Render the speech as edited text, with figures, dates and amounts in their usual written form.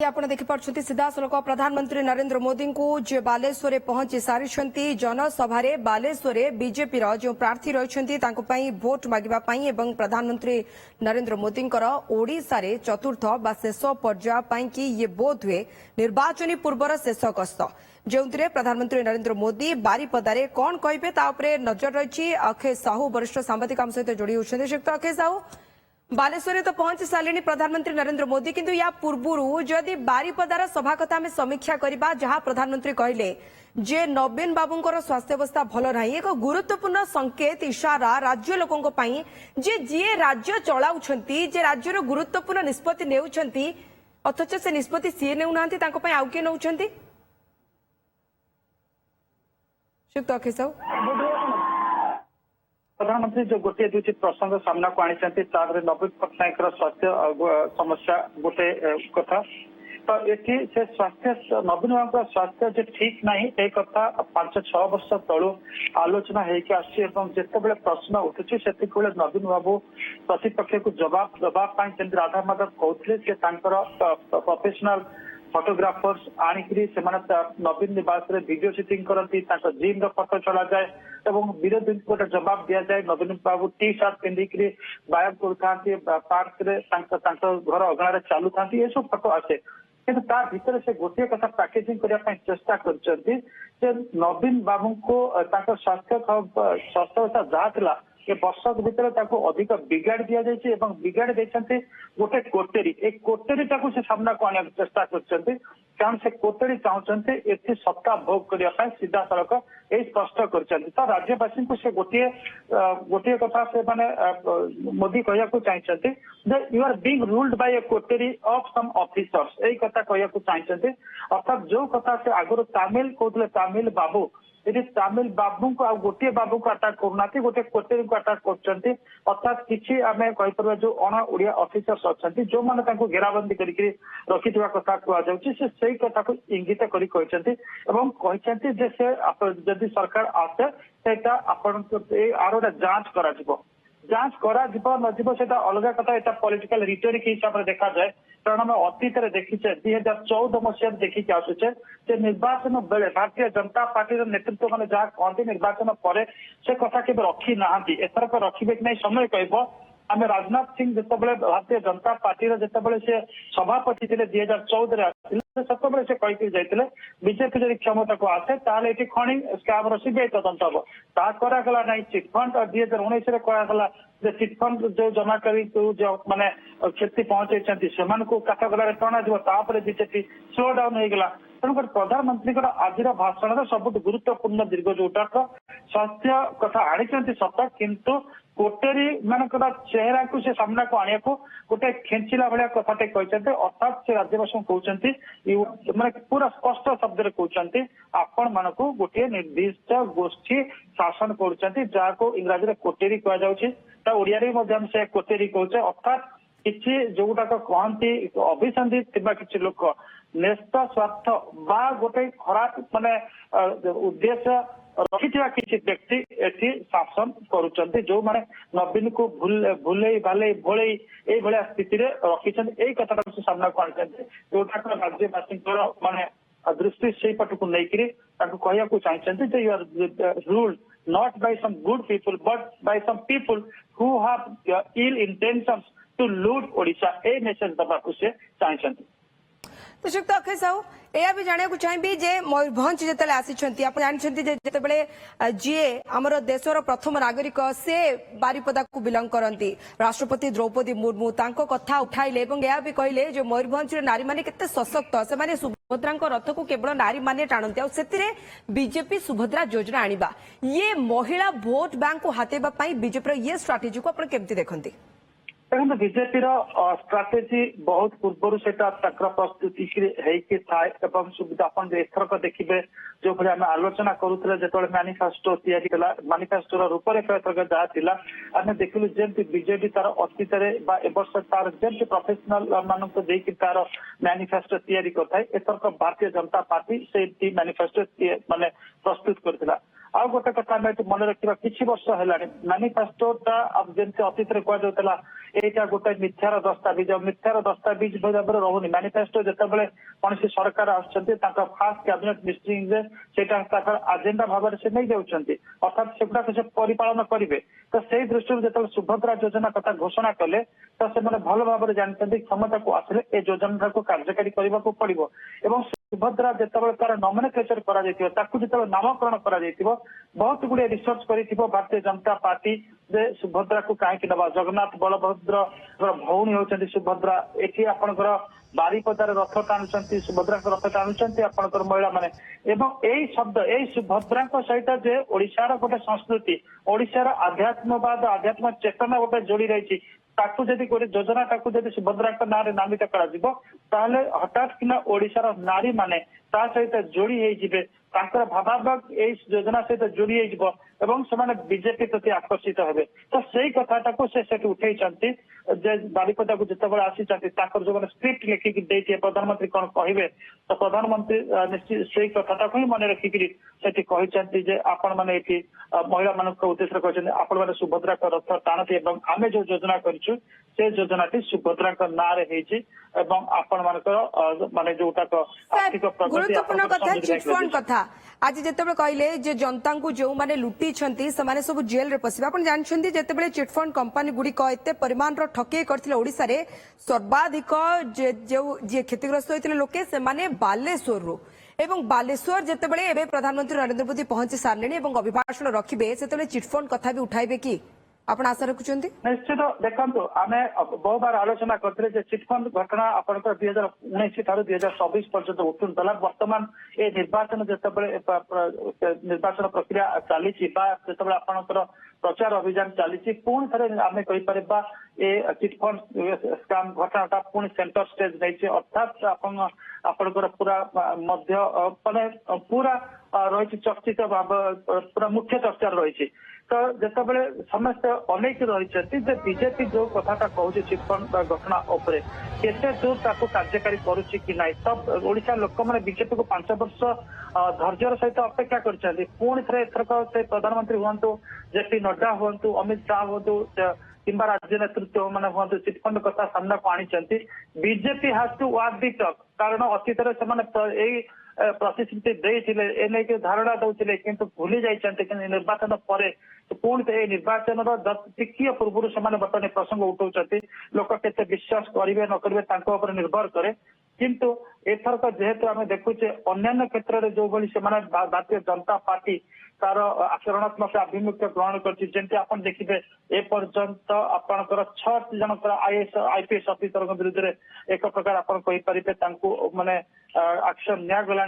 ଆପଣ ଦେଖିପାରୁଛନ୍ତି ସିଧାସଳଖ ପ୍ରଧାନମନ୍ତ୍ରୀ ନରେନ୍ଦ୍ର ମୋଦିଙ୍କୁ ଯେ ବାଲେଶ୍ୱରରେ ପହଞ୍ଚି ସାରିଛନ୍ତି ଜନସଭାରେ ବାଲେଶ୍ୱରରେ ବିଜେପିର ଯେଉଁ ପ୍ରାର୍ଥୀ ରହିଛନ୍ତି ତାଙ୍କ ପାଇଁ ଭୋଟ ମାଗିବା ପାଇଁ ଏବଂ ପ୍ରଧାନମନ୍ତ୍ରୀ ନରେନ୍ଦ୍ର ମୋଦିଙ୍କର ଓଡ଼ିଶାରେ ଚତୁର୍ଥ ବା ଶେଷ ପର୍ଯ୍ୟାୟ ପାଇଁ କି ଇଏ ବୋଧ ହୁଏ ନିର୍ବାଚନୀ ପୂର୍ବର ଶେଷ ଗସ୍ତ ଯେଉଁଥିରେ ପ୍ରଧାନମନ୍ତ୍ରୀ ନରେନ୍ଦ୍ର ମୋଦି ବାରିପଦାରେ କ'ଣ କହିବେ ତା ଉପରେ ନଜର ରହିଛି। ଅକ୍ଷୟ ସାହୁ ବରିଷ୍ଠ ସାମ୍ବାଦିକ ଆମ ସହିତ ଯୋଡ଼ି ହେଉଛନ୍ତି। ଶ୍ରୀଯୁକ୍ତ ଅକ୍ଷୟ ସାହୁ, बालेश्वर तो पहुंची सारे प्रधानमंत्री नरेंद्र मोदी किंतु या पूर्व जदि बारिपदार सभा कथा आम समीक्षा करबा जहां प्रधानमंत्री कहले जे नवीन बाबूंकर स्वास्थ्य अवस्था भल नहीं एक गुरुत्वपूर्ण संकेत इशारा राज्य लोकों पई जे जी राज्य चलाउछंती जे राज्यर गुरुत्वपूर्ण निष्पत्ति नेउछंती अथच से निष्पत्ति सी नेउनांती तांको पई आउ के नउछंती। शुक्ता अक्षय साहू, प्रधानमंत्री जो गोटे दुईट प्रसंग सामना को आनी नवीन पट्टनायक स्वास्थ्य समस्या गोटे कथा तो ये से स्वास्थ्य नवीन बाबू स्वास्थ्य जो ठीक नहीं एक कथा 5-6 वर्ष तलू आलोचना होते प्रश्न उठुची से नवीन बाबू प्रतिपक्ष को जवाब दवाई जमी राधा माधव कहते प्रोफेशनल फोटोग्राफर्स आनिकी से नवीन निवास वीडियो शुटिंग करती जिम फोटो चला जाए और विरोधी गोटे जवाब दि जाए। नवीन बाबू टी सार्ट पिंधिक व्यायाम कर पार्क घर अगणार चलु था ये सब फोटो आसे कि भीतर से गोटे कथा पैकेजिंग करने चेष्टा कर नवीन बाबू को स्वास्थ्य अवस्था जहाँ था ये वर्षक भीतर अधिक बिगाड़ दि जाए बिगाड़ देते गोटे कोटेरी एक कोटेरी से सामना को आने चेष्टा कर कारण से कोटेरी चाहते ये सत्ता भोग करने सीधा सड़क ये स्पष्ट कर राज्यवासी को से गोटे कथा से माने मोदी कहना चाहते you are being ruled by a coterie of some officers यही कथा कहना चाहते अर्थात जो कथा से आगुरी तामिल कहते तामिल बाबू यदि तामिल बाबू को गोटे बाबू को अटाक करना गोटे कोटेरी को अटाक कर अर्थात किसी आम कहीपर जो अण ओडिया ऑफिसर्स अच्छा जो मैंने घेराबंदी करके रखि कथा कहुच्छे से कथा को इंगित करते जदि सरकार आसे आपण आर जांच करा जांच करा न अलग कथा यहाँ पॉलिटिकल रिटोरिक हिसाब से देखा जाए कारण आम अतीत देखीचे 2014 मसीह देखिक आसुचे निर्वाचन बेले भारतीय जनता पार्टी नेतृत्व मैंने जहाँ कहते निर्वाचन पर से कथा के रखी ना एथरक रखिबे कि नहीं समय कह आम राजनाथ सिंह जिते भारतीय जनता पार्टी जिते से सभापति थे 2014 सेतबे से कही जाते बीजेपी जब क्षमता को आसे ताले खणी स्कैम सीबीआई तदंत हम ता करागला ना चिटफंड 2019 कहला चिटफंड जो जमाकारी जो माने क्षति पहुंचाई से काठगड़ा टणापर बीजेपी स्लो डाउन होगा तेणुकर प्रधानमंत्री आज भाषण सब गुरुत्वपूर्ण दीर्घ जोटा स्वास्थ्य कथा आनी सत किंतु कोटेरी मानक चेहरा को से सामना को आने को गोटे खेचिला भाया कथाटे कहते अर्थात से राज्यवासी कहते माने पूरा स्पष्ट शब्द कहते आपण मान को गोटे निर्दिष्ट गोष्ठी शासन कर जहाँ को इंग्राजी में कोटेरी कह ओडिया से कोटेरी कहते अर्थात किसी जोटाक कहती अभिसंधि किसी लोक न्यस्त स्वार्थ बा गोटे खराब माने उद्देश्य रखि किसी व्यक्ति एटी शासन करुचंती जो माने नवीन को भूले भाले भोले ये भाया स्थिति रखी यही कथा से सामना को आनी जोटा राज्यवासी माने दृष्टि से पट को लेकर कहना चाहते you are ruled not by some good people but by some people who have ill intentions to loot Odisha A message दबा से चाहते। तो शुक्त अक्षय साहू यह भी जाना चाहिए जे मयूरभंज जो आसी जी आमर देशर प्रथम नागरिक से बारिपदा को बिलंग करती राष्ट्रपति द्रौपदी मुर्मू कथा उठाइले यह भी कहले जो मयूरभंज नारी माने केते सशक्त से सुभद्रा रथ को केवल नारी माने टाणती आते बीजेपी सुभद्रा योजना आनिबा ये महिला भोट बैंक को हाथेबा बीजेपी ये स्ट्राटेजी को आप केमती देखती। देखो बीजेपी स्ट्राटेजी बहुत पूर्व से प्रस्तुति थाए सुविधा आप एथरक देखिए जो भाई आम आलोचना करूँ जो मैनिफेस्टो या मैनिफेस्टोर रूपरेखा एथरक जहाँ आम देखिलु जमी बीजेपी तार अतीत वर्ष तार जमी प्रोफेशनल मानक तार मैनिफेस्टो तैयारी करता एथरक भारतीय जनता पार्टी से मैनिफेस्टो माने प्रस्तुत करथिला। आ गोटे कथा मन रखा किसी वर्ष है मैनिफेस्टोटा जमी अतीत कहुला এইটা গোटे ମିଥ୍ୟାର ଦସ୍ତାବିଜ ଦସ୍ତାବିଜ ଭାବରେ ରହୁନି ମ୍ୟାନିଫେଷ୍ଟୋ ଯେତେବେଳେ କୌଣସି ସରକାର ଆସୁଛନ୍ତି ତାଙ୍କ ଫାର୍ଷ୍ଟ କ୍ୟାବିନେଟ ମିଟିଂରେ ସେଇଟା ତାଙ୍କର ଆଜେଣ୍ଡା ଭାବରେ ସେ ନେଇଯାଉଛନ୍ତି ଅର୍ଥାତ୍ ସେଗୁଡାକ ସେ ପରିପାଳନ କରିବେ ତ ସେଇ ଦୃଷ୍ଟିରୁ ଯେତେବେଳେ ସୁଭଦ୍ରା ଯୋଜନା କଥା ଘୋଷଣା କଲେ ତ ସେମାନେ ଭଲ ଭାବରେ ଜାଣିଛନ୍ତି କ୍ଷମତାକୁ ଆସିଲେ ଏ ଯୋଜନାଟାକୁ କାର୍ଯ୍ୟକାରୀ କରିବାକୁ ପଡିବ ଏବଂ ସୁଭଦ୍ରା ଯେତେବେଳେ ତାର ନମିନିକେଚର କରାଯାଇଥିବ ତାକୁ ଯେତେବେଳେ ନାମକରଣ କରାଯାଇଥିବ ବହୁତ ଗୁଡିଏ ରିସର୍ଚ୍ଚ କରିଥିବ ଭାରତୀୟ ଜନତା ପାର୍ଟି ଯେ ସୁଭଦ୍ରାକୁ କାହିଁକି ନେବା ଜଗନ୍ନାଥ ବଳଭଦ୍ରଙ୍କର ଭଉଣୀ ହଉଛନ୍ତି ସୁଭଦ୍ରା ଏଠି ଆପଣଙ୍କର ବାରିପଦାରେ ରଥ ଟାଣୁଛନ୍ତି ସୁଭଦ୍ରାଙ୍କ ରଥ ଟାଣୁଛନ୍ତି ଆପଣଙ୍କର ମହିଳା ମାନେ ଏବଂ ଏଇ ଶବ୍ଦ ଏଇ ସୁଭଦ୍ରାଙ୍କ ସହିତ ଯେ ଓଡିଶାର ଗୋଟେ ସଂସ୍କୃତି ଓଡିଶାର ଆଧ୍ୟାତ୍ମବାଦ ଆଧ୍ୟାତ୍ମ ଚେତନା ଗୋଟେ ଯୋଡି ରହିଛି ତାକୁ ଯଦି ଗୋଟେ ଯୋଜନାଟାକୁ ଯଦି ସୁଭଦ୍ରାଙ୍କ ନାଁରେ ନାମିତ କରାଯିବ ତାହେଲେ ହଠାତ୍ କିନା ଓଡିଶାର ନାରୀ ମାନେ ତା ସହିତ ଯୋଡି ହେଇଯିବେ ତାଙ୍କର ଭାବାଭାବ ଏଇ ଯୋଜନା ସହିତ ଯୋଡି ହେଇଯିବ ଏବଂ ସେମାନେ ବିଜେପି ପ୍ରତି ଆକର୍ଷିତ ହେବେ ତ ସେଇ କଥାଟାକୁ ସେ ସେଠି ଉଠେଇଛନ୍ତି ଯେ ବାରିପଦାକୁ ଯେତେବେଳେ ଆସିଛନ୍ତି ତାଙ୍କର ଯୋଉମାନେ ସ୍କ୍ରିପ୍ଟ ଲେଖିକି ଦେଇଥିବେ ପ୍ରଧାନମନ୍ତ୍ରୀ କଣ କହିବେ ତ ପ୍ରଧାନମନ୍ତ୍ରୀ ନିଶ୍ଚିତ ସେଇ କଥାଟାକୁ ହିଁ ମନେ ରଖିକିରି ସେଠି କହିଛନ୍ତି ଯେ ଆପଣ ମାନେ ଏଠି ମହିଳା ମାନଙ୍କ ଉଦ୍ଦେଶ୍ୟରେ କହିଛନ୍ତି ଆପଣ ମାନେ ସୁଭଦ୍ରାଙ୍କ ରଥ ଟାଣନ୍ତି ଏବଂ ଆମେ ଯୋଉ ଯୋଜନା କରିଛୁ ସେ ଯୋଜନାଟି ସୁଭଦ୍ରାଙ୍କ ନାଁରେ ହେଇଛି ଏବଂ ଆପଣ ମାନଙ୍କର ମାନେ ଯୋଉଟାକ ଆର୍ଥିକ ପ୍ରଗତି ଗୁରୁତ୍ୱପୂର୍ଣ୍ଣ କଥା ଚିଟଫଣ୍ଡ କଥା ଆଜି ଯେତେବେଳେ କହିଲେ ଯେ ଜନତାଙ୍କୁ ଯେଉଁମାନେ ଲୁଟିଛନ୍ତି ସେମାନେ ସବୁ ଜେଲରେ ପଶିବେ ଆପଣ ଜାଣିଛନ୍ତି ଯେତେବେଳେ ଚିଟଫଣ୍ଡ କମ୍ପାନୀ ଗୁଡିକ ଏତେ ପରିମାଣର ଠକେଇ କରିଥିଲେ ଓଡିଶାରେ ସର୍ବାଧିକ ଯିଏ କ୍ଷତିଗ୍ରସ୍ତ ହୋଇଥିଲେ ଲୋକେ ସେମାନେ ବାଲେଶ୍ୱରରୁ ଏବଂ ବାଲେଶ୍ୱର ଯେତେବେଳେ ଏବେ ପ୍ରଧାନମନ୍ତ୍ରୀ ନରେନ୍ଦ୍ର ମୋଦି ପହଞ୍ଚି ସାରିଲେଣି ଏବଂ ଅଭିଭାଷଣ ରଖିବେ ସେତେବେଳେ ଚିଟଫଣ୍ଡ କଥା ବି ଉଠାଇବେ କି ଆପଣ ଆଶା ରଖୁଛନ୍ତି ନିଶ୍ଚିତ ଦେଖନ୍ତୁ ଆମେ ବହୁବାର ଆଲୋଚନା କରିଥିଲେ ଯେ ଚିଟଫଣ୍ଡ ଘଟଣା ଆପଣଙ୍କର 2019 ଠାରୁ 2024 ପର୍ଯ୍ୟନ୍ତ ଉଠୁଥିଲା ବର୍ତ୍ତମାନ ଏ ନିର୍ବାଚନ ଯେତେବେଳେ ନିର୍ବାଚନ ପ୍ରକ୍ରିୟା ଚାଲିଛି ବା ଯେତେବେଳେ ଆପଣଙ୍କର ପ୍ରଚାର ଅଭିଯାନ ଚାଲିଛି ପୁଣି ଥରେ ଆମେ କହିପାରିବା ଏ ଚିଟଫଣ୍ଡ ସ୍କାମ ଘଟଣାଟା ପୁଣି ସେଣ୍ଟର ଷ୍ଟେଜ ନେଇଛି ଅର୍ଥାତ୍ ଆପଣଙ୍କର ପୁରା ମଧ୍ୟ ମାନେ ପୁରା ରହିଛି ଚର୍ଚ୍ଚିତ ପୁରା ମୁଖ୍ୟ ଚର୍ଚ୍ଚାରେ ରହିଛି ତ ଯେତେବେଳେ ସମସ୍ତେ ଅନେକ ରହିଛନ୍ତି ଯେ ବିଜେପି ଯୋଉ କଥାଟା କହୁଛି ଚିଟଫଣ୍ଡ ଘଟଣା ଉପରେ କେତେ ଦୂର ତାକୁ କାର୍ଯ୍ୟକାରୀ କରୁଛି କି ନାହିଁ ତ ଓଡିଶା ଲୋକମାନେ ବିଜେପିକୁ 5 ବର୍ଷ ଧୈର୍ଯ୍ୟର ସହିତ ଅପେକ୍ଷା କରିଛନ୍ତି ପୁଣି ଥରେ ଏଥରକ ସେ ପ୍ରଧାନମନ୍ତ୍ରୀ ହୁଅନ୍ତୁ ଜେପି ନଡ୍ଡା ହୁଅନ୍ତୁ ଅମିତ ଶାହ ହୁଅନ୍ତୁ କିମ୍ବା ରାଜ୍ୟ ନେତୃତ୍ୱ ମାନେ ହୁଅନ୍ତୁ ଚିଟଫଣ୍ଡ କଥା ସାମ୍ନାକୁ ଆଣିଛନ୍ତି BJP has two walk the talk କାରଣ ଅତୀତରେ ସେମାନେ ଏଇ ପ୍ରତିଶ୍ରୁତି ଦେଇଥିଲେ ଏ ନେଇକି ଧାରଣା ଦଉଥିଲେ କିନ୍ତୁ ଭୁଲି ଯାଇଛନ୍ତି କିନ୍ତୁ ନିର୍ବାଚନ ପରେ ପୁଣି ଏ ନିର୍ବାଚନର ଟିକିଏ ପୂର୍ବରୁ ସେମାନେ ବର୍ତ୍ତମାନ ପ୍ରସଙ୍ଗ ଉଠାଉଛନ୍ତି ଲୋକ କେତେ ବିଶ୍ୱାସ କରିବେ ନ କରିବେ ତାଙ୍କ ଉପରେ ନିର୍ଭର କରେ କିନ୍ତୁ ଏଥରକ ଯେହେତୁ ଆମେ ଦେଖୁଛେ ଅନ୍ୟାନ୍ୟ କ୍ଷେତ୍ରରେ ଯୋଉଭଳି ସେମାନେ ଭାରତୀୟ ଜନତା ପାର୍ଟି ତାର ଆଚରଣାତ୍ମକ ଆଭିମୁଖ୍ୟ ଗ୍ରହଣ କରିଛି ଯେମିତି ଆପଣ ଦେଖିବେ ଏ ପର୍ଯ୍ୟନ୍ତ ଆପଣଙ୍କର 6 ଜଣଙ୍କର ଆଇପିଏସ୍ ଅଫିସରଙ୍କ ବିରୁଦ୍ଧରେ ଏକ ପ୍ରକାର ଆପଣ କହିପାରିବେ ତାଙ୍କୁ ମାନେ ଆକ୍ସନ ନିଆଗଲାଣି